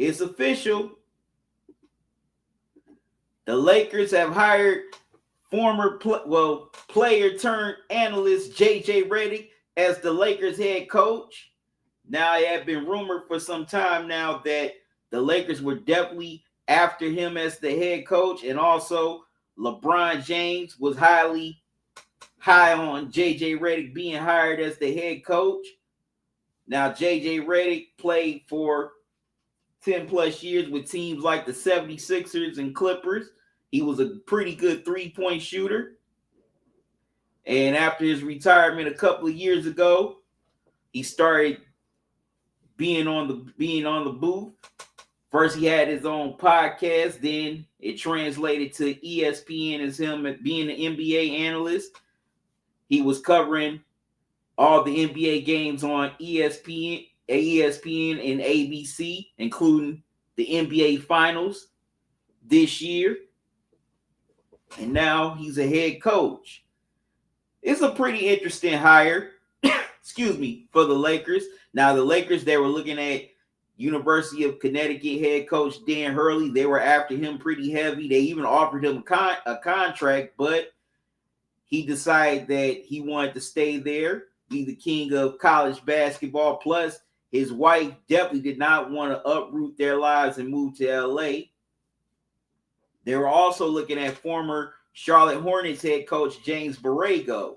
It's official. The Lakers have hired former player turned analyst JJ Redick as the Lakers head coach. Now, it had been rumored for some time now that the Lakers were definitely after him as the head coach, and also LeBron James was high on JJ Redick being hired as the head coach. Now, JJ Redick played for 10 plus years with teams like the 76ers and Clippers. He was a pretty good three-point shooter. And after his retirement a couple of years ago, he started being on the booth. First, he had his own podcast. Then it translated to ESPN as him being an NBA analyst. He was covering all the NBA games on ESPN and ABC, including the NBA Finals this year. And now he's a head coach. It's a pretty interesting hire, for the Lakers. Now, the Lakers, they were looking at University of Connecticut head coach Dan Hurley. They were after him pretty heavy. They even offered him a contract, but he decided that he wanted to stay there, be the king of college basketball. Plus, his wife definitely did not want to uproot their lives and move to LA. They were also looking at former Charlotte Hornets head coach James Borrego,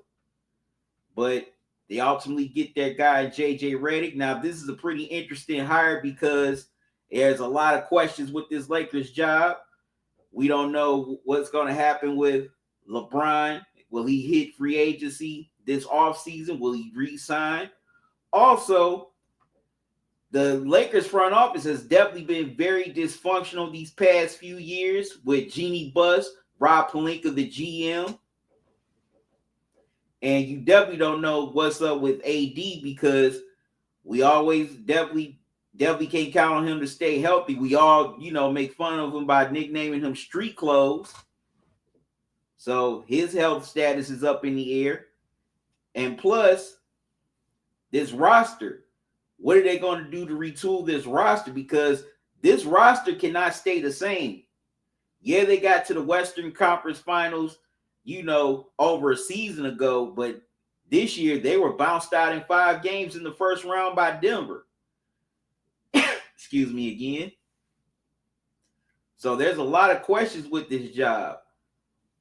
but they ultimately get their guy, JJ Redick. Now, this is a pretty interesting hire because there's a lot of questions with this Lakers job. We don't know what's going to happen with LeBron. Will he hit free agency this offseason? Will he re-sign? Also, the Lakers front office has definitely been very dysfunctional these past few years with Jeannie Buss, Rob Pelinka, the GM. And you definitely don't know what's up with AD because we always definitely can't count on him to stay healthy. We all, make fun of him by nicknaming him Street Clothes. So his health status is up in the air. And plus, this roster. What are they going to do to retool this roster? Because this roster cannot stay the same. Yeah, they got to the Western Conference Finals, over a season ago, but this year they were bounced out in 5 games in the first round by Denver. Excuse me again. So there's a lot of questions with this job.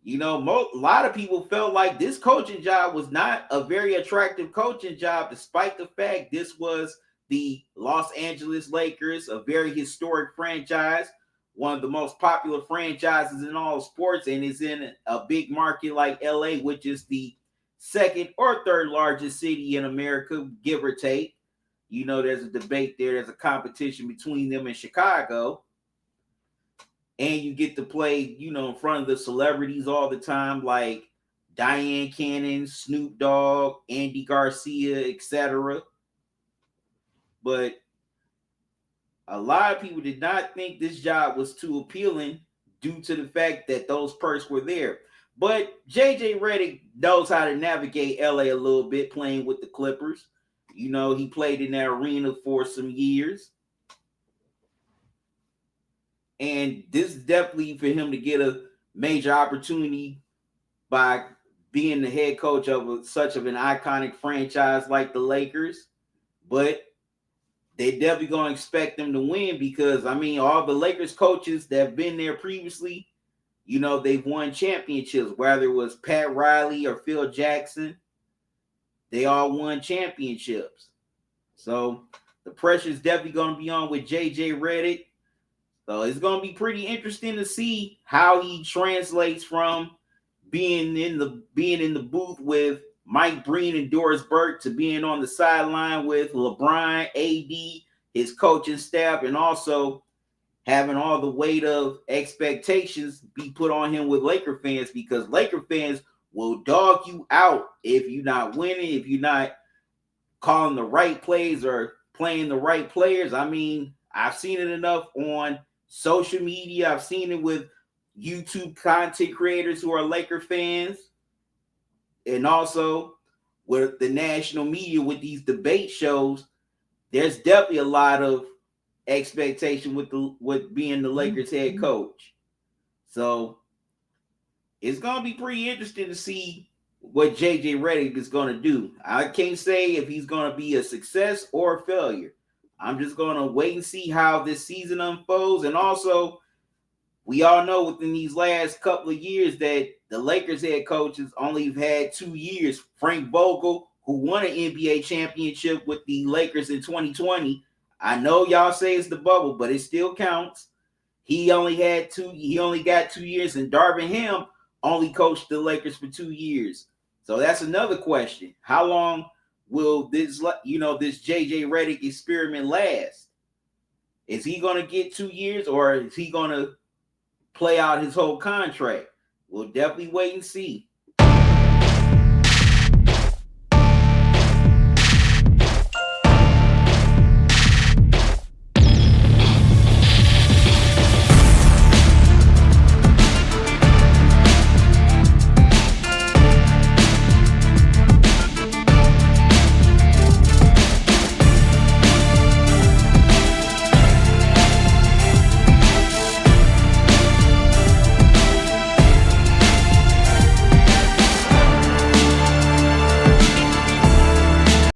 A lot of people felt like this coaching job was not a very attractive coaching job, despite the fact this was the Los Angeles Lakers, a very historic franchise, one of the most popular franchises in all sports, and is in a big market like LA, which is the second or third largest city in America, give or take. There's a debate there. There's a competition between them and Chicago. And you get to play, in front of the celebrities all the time, like Diane Cannon, Snoop Dogg, Andy Garcia, etc. But a lot of people did not think this job was too appealing due to the fact that those perks were there. But JJ Redick knows how to navigate LA a little bit, playing with the Clippers. He played in that arena for some years. And this is definitely for him to get a major opportunity by being the head coach of such an iconic franchise like the Lakers. But they definitely going to expect them to win because, all the Lakers coaches that have been there previously, they've won championships, whether it was Pat Riley or Phil Jackson. They all won championships. So the pressure is definitely going to be on with JJ Redick. So it's going to be pretty interesting to see how he translates from being in the booth with Mike Breen and Doris Burke to being on the sideline with LeBron, AD, his coaching staff, and also having all the weight of expectations be put on him with Laker fans, because Laker fans will dog you out if you're not winning, if you're not calling the right plays or playing the right players. I've seen it enough on social media. I've seen it with YouTube content creators who are Laker fans, and also with the national media with these debate shows. There's definitely a lot of expectation with being the Lakers head coach. So it's gonna be pretty interesting to see what JJ Redick is gonna do. I can't say if he's gonna be a success or a failure. I'm just gonna wait and see how this season unfolds. And also, we all know within these last couple of years that the Lakers head coaches only had 2 years. Frank Vogel, who won an NBA championship with the Lakers in 2020. I know y'all say it's the bubble, but it still counts. He only got 2 years, and Darvin Ham only coached the Lakers for 2 years. So that's another question. How long will this JJ Redick experiment last? Is he going to get 2 years, or is he going to play out his whole contract? We'll definitely wait and see.